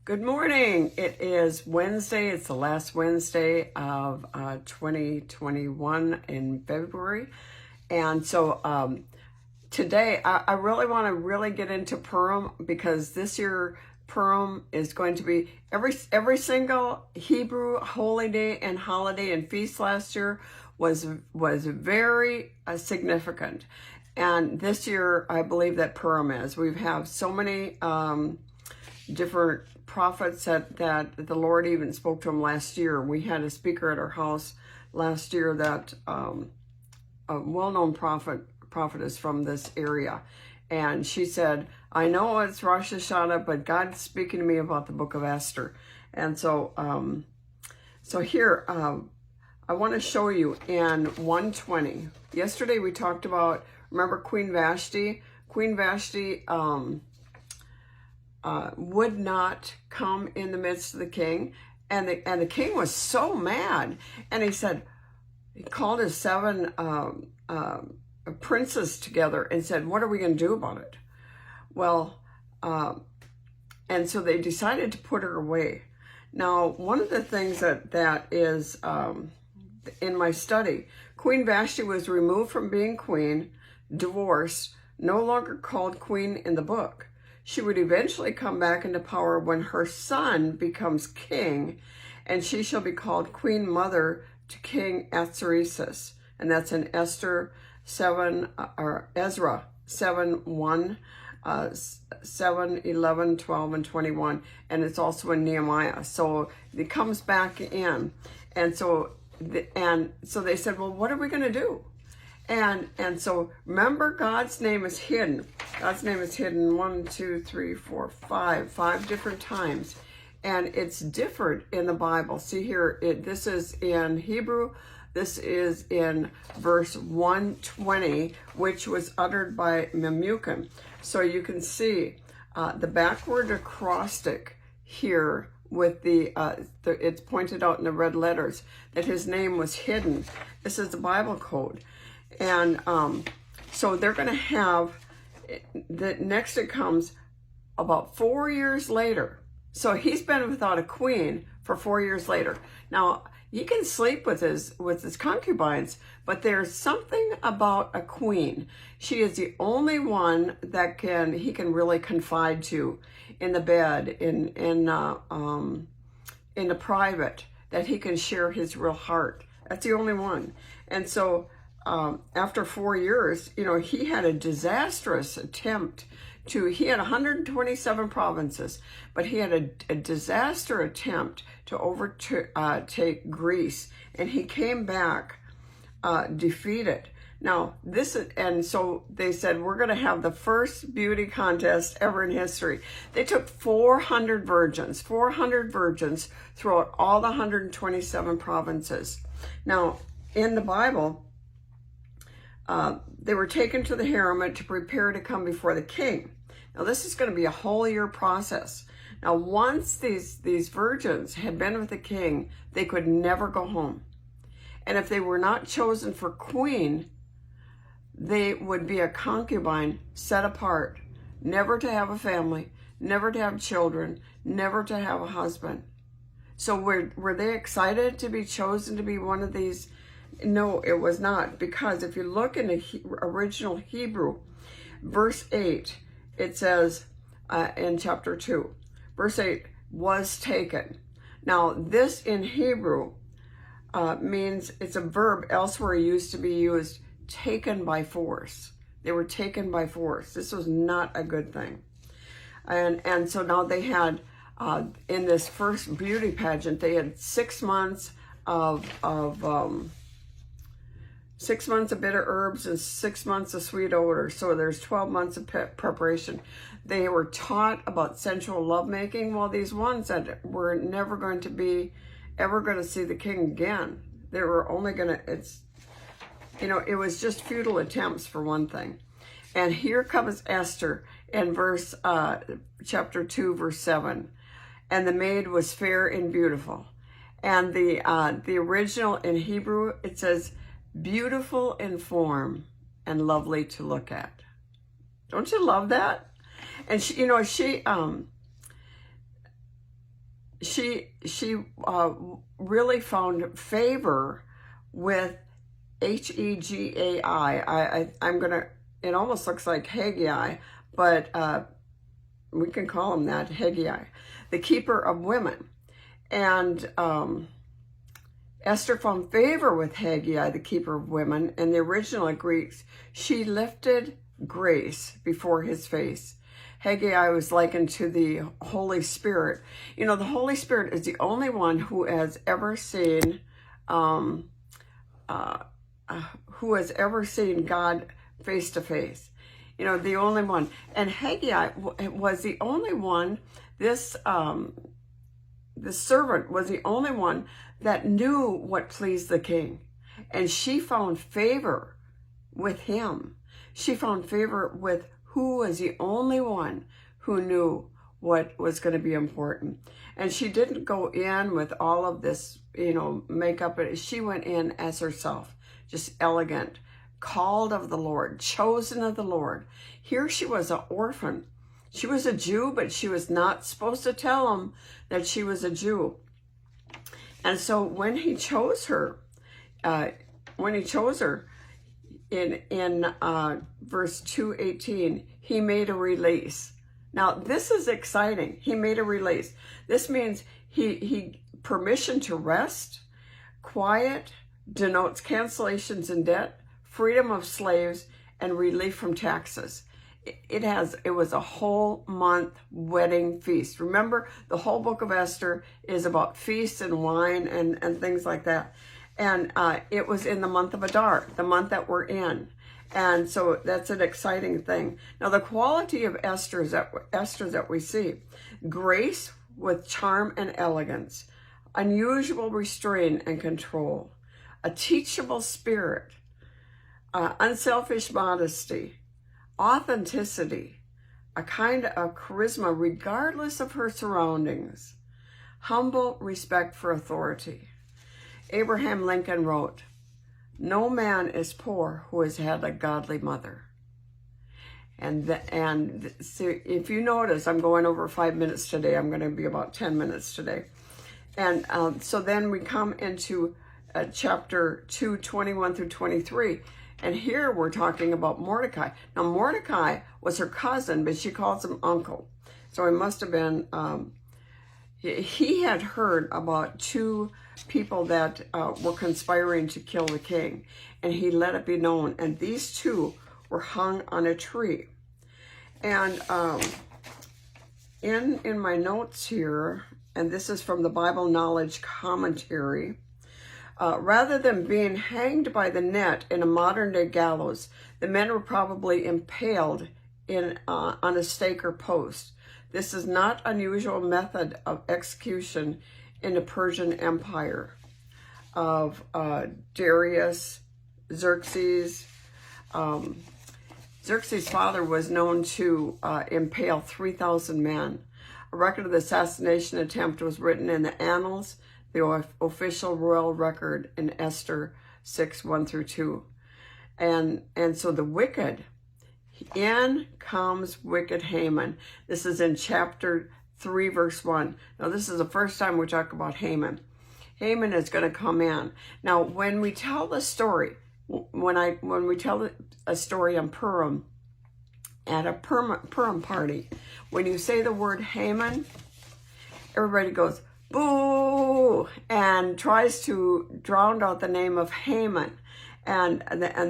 Good morning. It is Wednesday. It's the last Wednesday of 2021 in February. And so today I really want to get into Purim, because this year Purim is going to be every single Hebrew holy day and holiday and feast last year was very significant. And this year I believe that Purim is. We have so many different prophets that the Lord even spoke to him last year. We had a speaker at our house last year that a well-known prophetess from this area, and she said, I know it's Rosh Hashanah, but God's speaking to me about the book of Esther. And so here I want to show you in 120. Yesterday we talked about, remember Queen Vashti? Queen Vashti would not come in the midst of the king, and the king was so mad, and he called his seven princes together and said, what are we going to do about it? Well, and so they decided to put her away. Now, one of the things that is in my study, Queen Vashti was removed from being queen, divorced, no longer called queen in the book. She would eventually come back into power when her son becomes king, and she shall be called Queen Mother to King Ahasuerus. And that's in Esther 7, or Ezra 7, 1, 7, 11, 12, and 21. And it's also in Nehemiah. So it comes back in. And so they said, well, what are we going to do? And so remember, God's name is hidden. God's name is hidden 5 different times. And it's different in the Bible. See here, this is in Hebrew. This is in verse 120, which was uttered by Memucan. So you can see the backward acrostic here with it's pointed out in the red letters that his name was hidden. This is the Bible code. And so they're going to have, next it comes about 4 years later. So he's been without a queen for 4 years later. Now, he can sleep with his concubines, but there's something about a queen. She is the only one that he can really confide to in the bed, in the private, that he can share his real heart. That's the only one. And so after 4 years, he had a disastrous attempt he had 127 provinces, but he had a disaster attempt to overtake Greece, and he came back defeated. Now, and so they said, we're going to have the first beauty contest ever in history. They took 400 virgins throughout all the 127 provinces. Now, in the Bible, they were taken to the harem to prepare to come before the king. Now, this is going to be a whole year process. Now, once these virgins had been with the king, they could never go home. And if they were not chosen for queen, they would be a concubine set apart, never to have a family, never to have children, never to have a husband. So were they excited to be chosen to be one of these? No, it was not, because if you look in the original Hebrew, verse 8, it says in chapter 2, verse 8, was taken. Now, this in Hebrew means it's a verb elsewhere used to be used, taken by force. They were taken by force. This was not a good thing. And so now they had, in this first beauty pageant, they had 6 months of 6 months of bitter herbs and 6 months of sweet odor. So there's 12 months of preparation. They were taught about sensual lovemaking. Well, these ones that were never going to see the king again. They were only going to, it was just futile attempts for one thing. And here comes Esther in chapter 2, verse 7. And the maid was fair and beautiful. And the original in Hebrew, it says, beautiful in form and lovely to look at. Don't you love that? And she she really found favor with Hegai. I'm gonna. It almost looks like Haggai, but we can call him that, Haggai, the keeper of women. And Esther found favor with Haggai, the keeper of women. In the original Greeks, she lifted grace before his face. Haggai was likened to the Holy Spirit. You know, the Holy Spirit is the only one who has ever seen, God face to face. You know, the only one. And Haggai was the only one. This servant was the only one that knew what pleased the king. And she found favor with him. She found favor with who was the only one who knew what was going to be important. And she didn't go in with all of this, you know, makeup. She went in as herself, just elegant, called of the Lord, chosen of the Lord. Here she was an orphan. She was a Jew, but she was not supposed to tell him that she was a Jew. And so when he chose her, in verse 2:18, he made a release. Now this is exciting. He made a release. This means he permission to rest. Quiet denotes cancellations in debt, freedom of slaves, and relief from taxes. It was a whole month wedding feast. Remember, the whole book of Esther is about feasts and wine and things like that. And it was in the month of Adar, the month that we're in. And so that's an exciting thing. Now, the quality of Esther that we see: grace with charm and elegance, unusual restraint and control, a teachable spirit, unselfish modesty, authenticity, a kind of charisma regardless of her surroundings, humble respect for authority. Abraham Lincoln wrote, "No man is poor who has had a godly mother." And so if you notice, I'm going over 5 minutes today. I'm going to be about 10 minutes today. And so then we come into chapter 2, 21 through 23. And here we're talking about Mordecai. Now, Mordecai was her cousin, but she calls him uncle. So it must have been, he had heard about two people that were conspiring to kill the king. And he let it be known. And these two were hung on a tree. And in my notes here, and this is from the Bible Knowledge Commentary, rather than being hanged by the net in a modern-day gallows, the men were probably impaled on a stake or post. This is not unusual method of execution in the Persian Empire of Darius, Xerxes. Xerxes' father was known to impale 3,000 men. A record of the assassination attempt was written in the annals, the official royal record in Esther 6, 1 through 2. And so the wicked, in comes wicked Haman. This is in chapter 3, verse 1. Now, this is the first time we talk about Haman. Haman is going to come in. Now, when we tell the story, when we tell a story on Purim, at a Purim party, when you say the word Haman, everybody goes, boo, and tries to drown out the name of Haman. And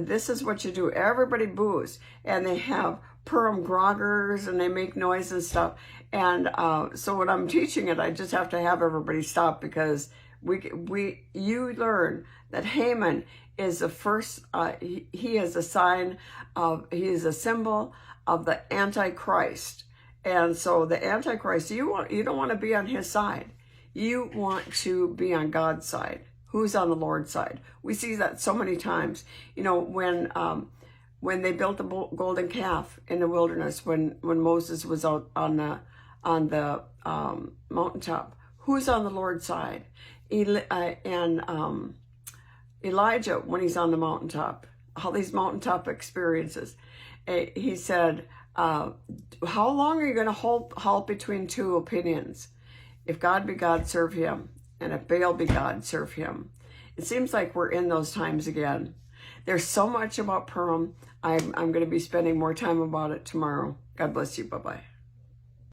this is what you do. Everybody boos, and they have Purim groggers, and they make noise and stuff. And so when I'm teaching it, I just have to have everybody stop, because you learn that Haman is the first. He is a sign of. He is a symbol of the Antichrist. And so the Antichrist, you don't want to be on his side. You want to be on God's side. Who's on the Lord's side? We see that so many times. You know, when they built the golden calf in the wilderness, when Moses was out on the mountaintop, who's on the Lord's side? Elijah, when he's on the mountaintop, all these mountaintop experiences, he said, how long are you going to halt between two opinions? If God be God, serve him. And if Baal be God, serve him. It seems like we're in those times again. There's so much about Purim. I'm going to be spending more time about it tomorrow. God bless you. Bye-bye.